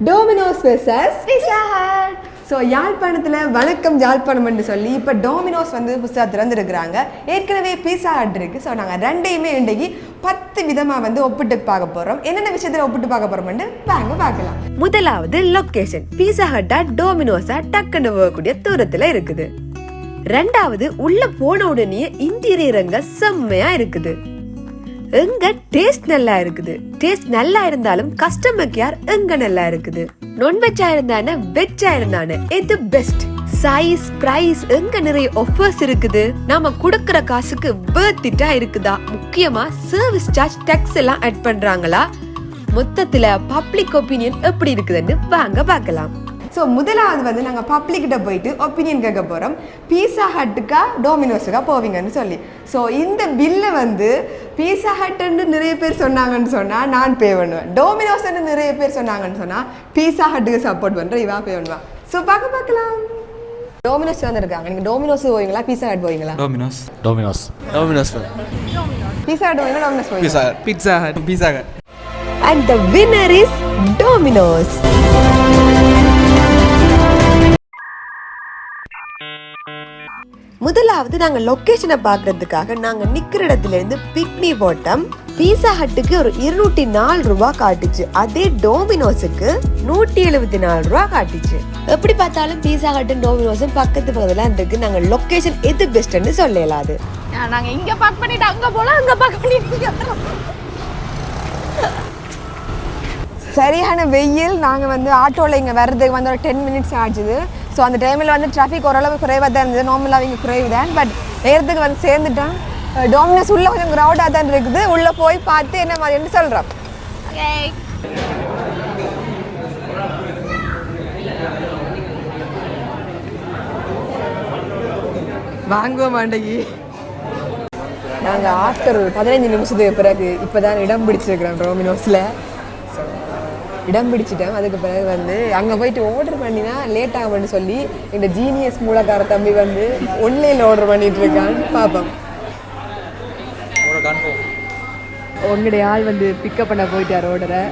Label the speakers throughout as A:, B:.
A: Dominos versus Pizza Hut. So யாழ்ப்பாணத்தில் வணக்கம் யாழ்ப்பாணம்னு சொல்லி இப்போ டோமினோஸ் வந்து புதுசாக திறந்துருக்குறாங்க. ஏற்கனவே பீஸா ஹட் இருக்குது. ஸோ நாங்கள் ரெண்டையுமே இன்றைக்கி 10 விதமாக வந்து ஒப்பிட்டு பார்க்க போகிறோம். என்னென்ன விஷயத்தில் ஒப்பிட்டு பார்க்க போகிறோம்னு வாங்க பார்க்கலாம். முதலாவது லொக்கேஷன். பீஸா ஹட்டா டோமினோஸா டக்குன்னு போகக்கூடிய தூரத்தில் இருக்குது. ரெண்டாவது உள்ள போன உடனே இன்டீரியருங்க செம்மையா இருக்குது. எங்க டேஸ்ட் நல்லா இருக்குது. டேஸ்ட் நல்லா இருந்தாலும் கஸ்டமர் கேர் எங்க நல்லா இருக்குது. நான்வெஜ்ஜா இருந்தானே வெஜ்ஜா இருந்தானே எது பெஸ்ட். சைஸ் பிரைஸ் எங்க நிறைய ஆஃபர்ஸ் இருக்குது. நாம கொடுக்கற காசுக்கு வேர்த்திட்டா இருக்குதா. முக்கியமா சர்வீஸ் சார்ஜ் டாக்ஸ் எல்லாம் ஆட் பண்றாங்களா. மொத்தத்துல பப்ளிக் ஒப்பீனியன் எப்படி இருக்குதுன்னு வாங்க பார்க்கலாம். ஸோ முதலாவது வந்து நாங்கள் பப்ளிக்கிட்ட போயிட்டு ஒப்பீனியன் கேட்க போகிறோம். பீஸா ஹட்டுக்கா டோமினோஸுக்கா போவீங்கன்னு சொல்லி. ஸோ இந்த பில்லை வந்து பீஸா ஹட்டுன்னு நிறைய பேர் சொன்னாங்கன்னு சொன்னால் நான் பே பண்ணுவேன். டோமினோஸ்ன்னு நிறைய பேர் சொன்னாங்கன்னு சொன்னால் பீஸா ஹட்டுக்கு சப்போர்ட் பண்ணுறேன். இவா பே பண்ணுவான். ஸோ பார்க்கலாம். டோமினோஸ் வந்துருக்காங்க. நீங்கள் டோமினோஸ் போவீங்களா பீஸா ஹட் போவீங்களா?
B: Domino's. Domino's. Domino's.
A: Pizza Hut போவீங்களா டோமினோஸ் போவீங்களா?
B: Pizza Hut. Pizza Hut.
A: And the winner is Dominos. முதலாவது நாங்கள் லொக்கேஷனை பார்க்கறதுக்காக நாங்கள் நிற்கிற இடத்துல இருந்து பிக்னி போட்டோம். பீஸா ஹட்டுக்கு ஒரு 204 ரூபா காட்டுச்சு. அதே டோமினோஸுக்கு 174 ரூபா காட்டுச்சு. எப்படி பார்த்தாலும் பீஸா ஹட்டும் டோமினோஸும் பக்கத்து பக்கத்துல இருக்கு. நாங்கள் லொக்கேஷன் எது பெஸ்ட்னு சொல்லலாம். அது
C: நாங்கள் இங்கே பார்க் பண்ணிட்டு அங்கே போகலாம், அங்கே பார்க் பண்ணிட்டு
A: சரியான வெயில். நாங்கள் வந்து ஆட்டோவில் இங்கே வர்றதுக்கு வந்து ஒரு 10 மினிட்ஸ் ஆச்சுது. ஸோ அந்த டைமில் வந்து டிராஃபிக் ஓரளவு குறைவாக தான் இருந்தது. நார்மலாக இங்கே குறைவு தான். பட் நேரத்துக்கு வந்து சேர்ந்துட்டோம். டோமினோஸ் உள்ளே கொஞ்சம் க்ரௌடாக தான் இருக்குது. உள்ளே போய் பார்த்து என்ன மாதிரின்னு சொல்கிறோம். வாங்குவோம் மாண்டகி. நாங்கள் ஆஃப்டர் ஒரு 15 நிமிஷத்துக்கு பிறகு இப்போ தான் இடம் பிடிச்சிருக்கிறோம் டோமினோஸில். இடம் பிடிச்சிட்டேன். அதுக்கு பிறகு வந்து அங்கே போயிட்டு ஆர்டர் பண்ணினா லேட் ஆகும்னு சொல்லி இந்த ஜீனியஸ் மூலக்கார தம்பி வந்து ஒன்லைனில் ஆர்டர் பண்ணிட்டு இருக்கான்னு பார்ப்போம். உங்களுடைய ஆள் வந்து பிக்கப் பண்ண போயிட்டார் ஆர்டரை.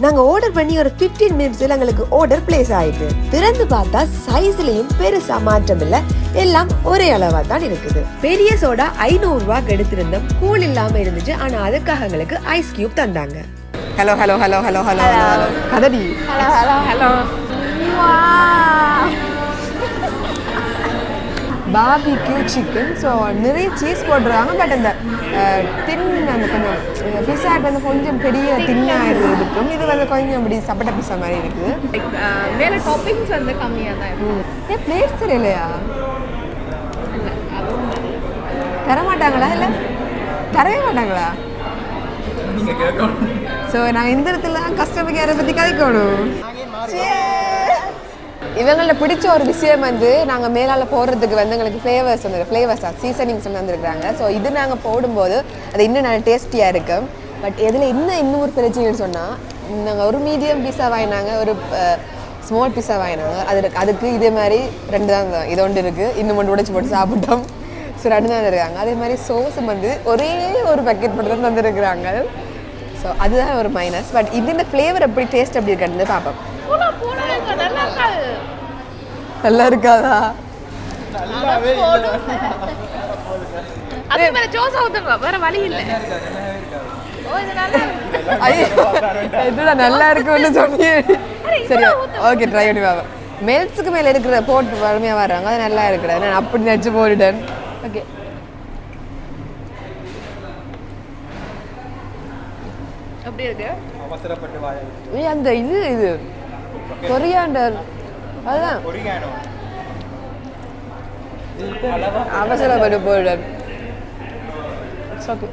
A: நாங்கள் ஆர்டர் பண்ணி ஒரு 15 மினிட்ஸில் எங்களுக்கு ஆர்டர் பிளேஸ் ஆயிட்டு. திறந்து பார்த்தா சைஸ்லையும் பெருசா மாற்றம் இல்லை. எல்லாம் ஒரே அளவா தான் இருக்குது. பெரிய சோடா 500 ரூபாய்க்கு எடுத்திருந்தோம். கூல் இல்லாம இருந்துச்சு. ஆனா அதுக்காக எங்களுக்கு ஐஸ் கியூப் தந்தாங்க. Hello hello hello hello hello கதடி.
C: Hello hello hello.
A: Barbecue chicken. So நிறைய சீஸ் போட்டுருவாங்க. பட் அந்த தின் அந்த கொஞ்சம் பிஸா வந்து கொஞ்சம் பெரிய தின்னாக இருக்கும். இது வந்து கொஞ்சம் அப்படி சப்பட்ட பிஸா மாதிரி இருக்குது.
C: மேலே டாப்பிங்ஸ் வந்து கம்மியாக தான் இருக்கும்.
A: பிளேட் சரி இல்லையா? தரமாட்டாங்களா? இல்லை தரவே மாட்டாங்களா? ஸோ நாங்கள் இந்த இடத்துல தான் கஸ்டமர் கேரை பற்றி கதைக்கணும். இவங்கள பிடிச்ச ஒரு விஷயம் வந்து நாங்கள் மேலால் போடுறதுக்கு வந்து எங்களுக்கு ஃப்ளேவர்ஸாக சீசனிங்ஸ் வந்து வந்துருக்குறாங்க. ஸோ இது நாங்கள் போடும்போது அது இன்னும் நல்ல டேஸ்டியாக இருக்கும். பட் இதில் இன்னும் ஒரு பிரச்சனைன்னு சொன்னால், நாங்கள் ஒரு மீடியம் பீஸா வாங்கினாங்க, ஒரு ஸ்மால் பீஸா வாங்கினாங்க. அதுக்கு இதே மாதிரி 2 தான் இது ஒன்று இருக்குது. இன்னும் ஒன்று உடைச்சி போட்டு சாப்பிட்டோம். ஸோ 2 தான் இருக்காங்க. அதே மாதிரி சோஸும் வந்து ஒரே ஒரு பேக்கெட் மட்டும் தான் வந்துருக்குறாங்க. ஸோ அதுதான் ஒரு மைனஸ். பட் இந்த ஃப்ளேவர் எப்படி டேஸ்ட் எப்படி இருக்குன்னு பார்ப்போம். நல்லா இருக்காதா?
C: அதே மாதிரி ஜோஸ் ஊத்துங்க, வேற வழி இல்ல. ஓ இது நல்லா இருக்கு.
A: இதுடா நல்லா இருக்குன்னு சொன்னீ. சரி ஓகே ட்ரை பண்ணி பாப்போம். மெல்ட்ஸ்க்கு மேல இருக்கிற போட்டு வறுமையா வராங்க. அது நல்லா இருக்குடா. நான் அப்படி நெச்சு போடுறேன். ஓகே
C: அப்படியே இருக்கு.
B: அவசரப்பட்டு வாயா.
A: அந்த இது கொரியாண்டர் அதுதான் அவசரப்பட்டு போடுறேன். ஓகே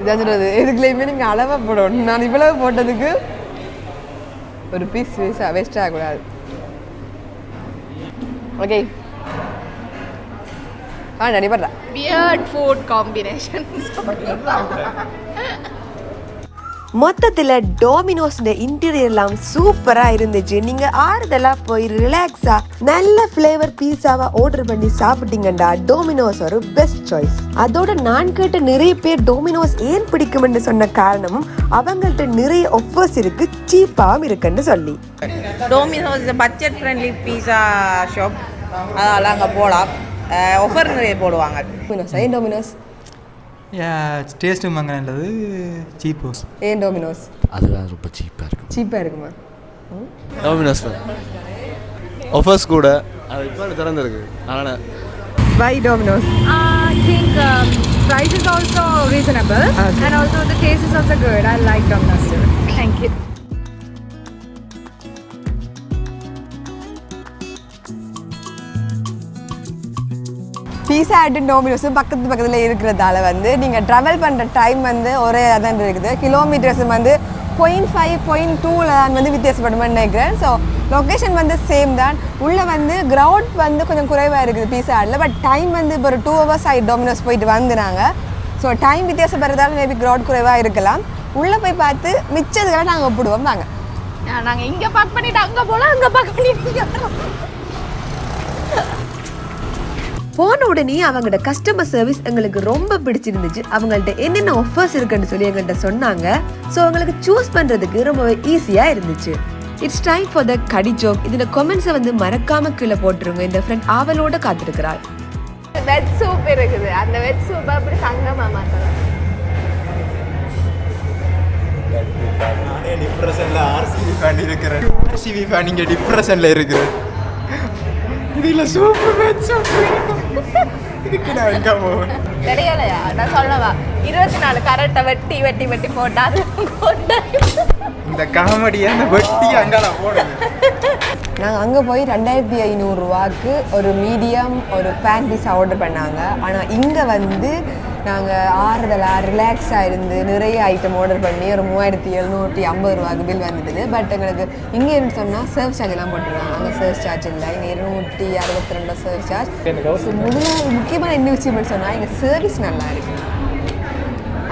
A: இதாச்சுறது இதுக்குள்ளேயுமே நீங்கள் அளவாக போடணும். நான் இவ்வளவு போட்டதுக்கு ஒரு பீஸ் வேஸ்ட் ஆகக்கூடாது. ஓகே நடிபடுறா.
C: Weird food combination.
A: மொத்தத்தில் டோமினோஸ் இன்டீரியர் எல்லாம் சூப்பரா இருந்துச்சு. நீங்க ஆறுதலா போய் ரிலாக்ஸா நல்ல ஃபிளேவர் பீஸாவா ஆர்டர் பண்ணி சாப்பிட்டீங்கடா டோமினோஸ் ஒரு பெஸ்ட் சாய்ஸ். அதோட நான் கேட்ட நிறைய பேர் டோமினோஸ் ஏன் பிடிக்கும்னு சொன்ன காரணமும் அவங்கள்ட்ட நிறைய ஆஃபர்ஸ் இருக்கு, சீப்பாவும் இருக்குன்னு சொல்லி.
D: டோமினோஸ் பட்ஜெட் ஃப்ரெண்ட்லி பீஸா ஷாப், அதெல்லாம் அங்கே போகலாம். ஆஃபர் நிறைய போடுவாங்க.
A: ஏன் டோமினோஸ்?
B: டேஸ்ட்டும் அங்கே நல்லது, சீப்பு.
A: ஏன் டோமினோஸ்?
E: அதுதான் ரொம்ப சீப்பாக
A: இருக்குமா?
B: டோமினோஸ் ஆஃபர்ஸ் கூட அது இப்போ திறந்துருக்கு. அதனால்
A: Why Dominos?
C: I think price is also reasonable and also the taste is also good. I like Dominos too. Thank you.
A: Pizza Hut டோமினோஸும் பக்கத்தில் இருக்கிறதால நீங்கள் ட்ராவல் பண்ணுற டைம் ஒரே தான் இருக்குது. கிலோமீட்டர்ஸ் 0.5 0.2 தான் வித்தியாசப்படுமான்னு நினைக்கிறேன். ஸோ லொக்கேஷன் சேம் தான். உள்ளே க்ரௌட் கொஞ்சம் குறைவாக இருக்குது பீஸா ஹட்டில். பட் டைம் இப்போ ஒரு 2 hours ஆகி டோமினோஸ் போயிட்டு வந்துனாங்க. ஸோ டைம் வித்தியாசப்படுறதால மேபி க்ரௌட் குறைவாக இருக்கலாம். உள்ளே போய் பார்த்து மிச்சதுக்கெல்லாம் நாங்கள் ஒப்பிடுவோம். வாங்க.
C: நாங்கள் இங்கே பார்க் பண்ணிவிட்டு அங்கே போகலாம், அங்கே பார்க் பண்ணிட்டு
A: போன உடனே அவங்களோட கஸ்டமர் சர்வீஸ் எங்களுக்கு ரொம்ப பிடிச்சிருந்துச்சு. அவங்கள்ட்ட என்னென்ன ஆஃபர்ஸ் இருக்குன்னு சொல்லி எங்கள்கிட்ட சொன்னாங்க. ஸோ அவங்களுக்கு சூஸ் பண்ணுறதுக்கு ரொம்பவே ஈஸியாக இருந்துச்சு. இட்ஸ் டைம் ஃபார் த கடி ஜோக். இதில் கமெண்ட்ஸை மறக்காம கீழே போட்டுருங்க. இந்த ஃப்ரெண்ட் ஆவலோட காத்திருக்கிறாள்.
C: வெஜ் சூப் இருக்குது. அந்த வெஜ் சூப் அப்படி சங்கமா மாற்றலாம்.
B: நானே டிப்ரெஷனில் ஆர்சிபி ஃபேன் இருக்கிறேன். ஆர்சிபி ஃபேன் இங்கே டிப்ரெஷனில் இருக்கிறேன். இதில் சூப்பு வெஜ் சூப்பு இதுக்கு நான் எங்கே போவேன்
C: தெரியலையா? நான் சொல்லவா 24 கரெக்டாக வெட்டி வெட்டி வெட்டி போட்டா அது
B: இந்த காமெடியை அந்த வெட்டி அங்கால போடுது.
A: நாங்கள் அங்கே போய் 2500 ரூபாய்க்கு ஒரு மீடியம் ஒரு பேன் பீஸா ஆர்டர் பண்ணாங்க. ஆனால் இங்கே நாங்கள் ஆறுதலாக ரிலாக்ஸாக இருந்து நிறைய ஐட்டம் ஆர்டர் பண்ணி ஒரு 3750 ரூபாய்க்கு பில் வந்துடுது. பட் எங்களுக்கு இங்கே இருந்து சொன்னால் சர்வ் சார்ஜ் எல்லாம் போட்டுருவாங்க. அங்கே சர்வ் சார்ஜ் இல்லை. இங்கே 262 சர்வ் சார்ஜ். முதலாவது முக்கியமான என்ன விஷயம்னு சொன்னால் இங்கே சர்வீஸ் நல்லா இருக்குது.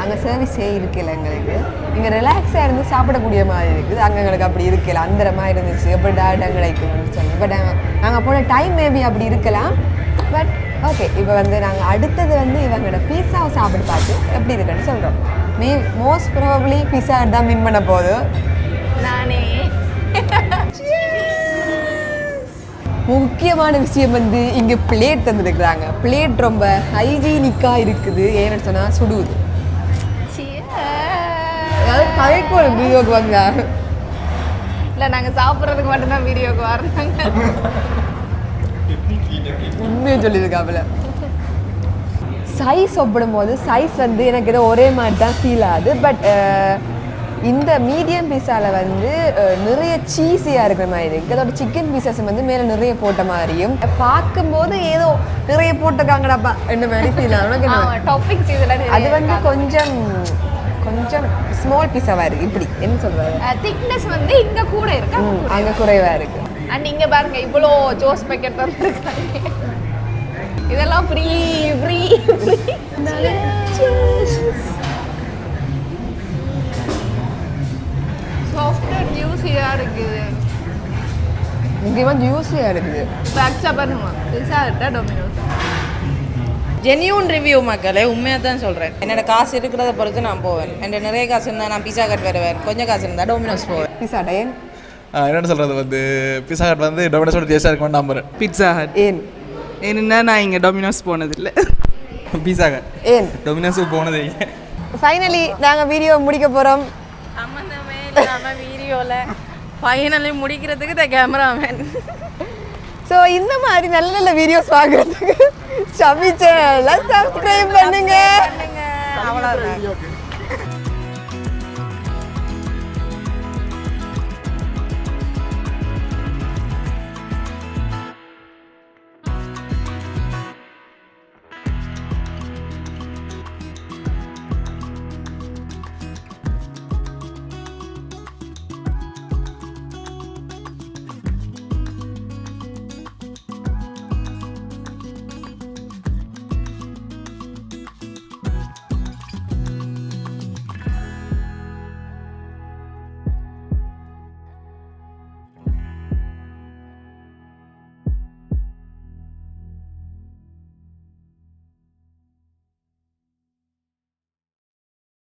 A: அங்கே சர்வீஸே இருக்குல்ல எங்களுக்கு. இங்கே ரிலாக்ஸாக இருந்து சாப்பிடக்கூடிய மாதிரி இருக்குது. அங்கே எங்களுக்கு அப்படி இருக்கல, அந்த மாதிரி இருந்துச்சு. எப்படி டேரக்டாக கிடைக்கும்னு சொல்லி. பட் நாங்கள் போன டைம் மேபி அப்படி இருக்கலாம். பட் ஓகே, இப்போ நாங்கள் அடுத்தது இவங்களோட பீஸாவை சாப்பிட்டு பார்த்து எப்படி இருக்குன்னு சொல்கிறோம். மோஸ்ட் ப்ராபப்ளி பீஸா தான் வின் பண்ண போகுது.
C: நானே
A: முக்கியமான விஷயம் இங்கே பிளேட் தந்துருக்குறாங்க. பிளேட் ரொம்ப ஹைஜீனிக்காக இருக்குது. ஏன்னு சொன்னால் சுடுவது. கலைக்கோள் வீடியோக்கு வந்தாங்க.
C: இல்லை, நாங்கள் சாப்பிட்றதுக்கு மட்டும்தான் வீடியோக்கு வர்றாங்க.
A: உண்மையை சொல்லியிருக்காப்புல. சைஸ் ஒப்பிடும் போது சைஸ் எனக்கு ஏதோ ஒரே மாதிரி தான் ஃபீல் ஆகுது. பட் இந்த மீடியம் பீஸாவில் நிறைய சீஸியாக இருக்கிற மாதிரி இருக்குது. அதோட சிக்கன் பீசஸ் மேலே நிறைய போட்ட மாதிரியும் பார்க்கும்போது ஏதோ நிறைய போட்டிருக்காங்கடாப்பா என்ன மாதிரி ஃபீல் ஆகும்.
C: டாப்பிங்ஸ் இதில்
A: அது கொஞ்சம் கொஞ்சம் ஸ்மால் பீஸாவாக இருக்குது. இப்படி என்ன சொல்கிறாங்க,
C: திக்னஸ் இங்கே கூட இருக்கு,
A: அங்கே குறைவாக இருக்குது.
C: அண்ட் இங்கே பாருங்க இவ்வளோ ஜோஸ் பேக்கெட் வந்துருக்காங்க. இதெல்லாம் ஃப்ரீ ஃப்ரீ ஃப்ரீ. சாஃப்ட்வேர் ஜூஸியாக இருக்குது.
A: முக்கியமாக ஜூஸியாக இருக்குது.
C: அக்செப்ட் பண்ணுவோம். பீஸா ஹட் டொமினோஸ்.
D: ஜென்யூன் ரிவ்யூ மக்களே, உண்மையாக தான் சொல்கிறேன். என்னோட காசு இருக்கிறத பொறுத்து நான் போவேன். என்கிட்ட நிறைய காசு இருந்தால் நான் பீஸா ஹட் வருவேன். கொஞ்சம் காசு இருந்தால் டொமினோஸ் போவேன்.
A: பீஸா டயன்
B: என்னென்னு சொல்கிறது பீஸா ஹட் டொமினோஸோட டேஸ்ட்டாக இருக்கும்னு நம்புறேன்.
F: Pizza hut.
A: ஏன்
F: ஏன்னா நான் இங்கே டொமினோஸ் போனதில்லை.
B: பீஸா ஹட்
A: ஏன்
B: டொமினோஸுக்கு போனதே இல்லை.
A: ஃபைனலி நாங்கள் வீடியோ முடிக்க போகிறோம்.
D: சம்மந்தமே இல்லாமல் வீடியோவில் ஃபைனலி முடிக்கிறதுக்கு த கேமராமேன்.
A: ஸோ இந்த மாதிரி நல்ல நல்ல வீடியோஸ் பார்க்குறதுக்கு ஷபி சேனலை சப்ஸ்கிரைப் பண்ணுங்க.
D: அவ்வளோதான்.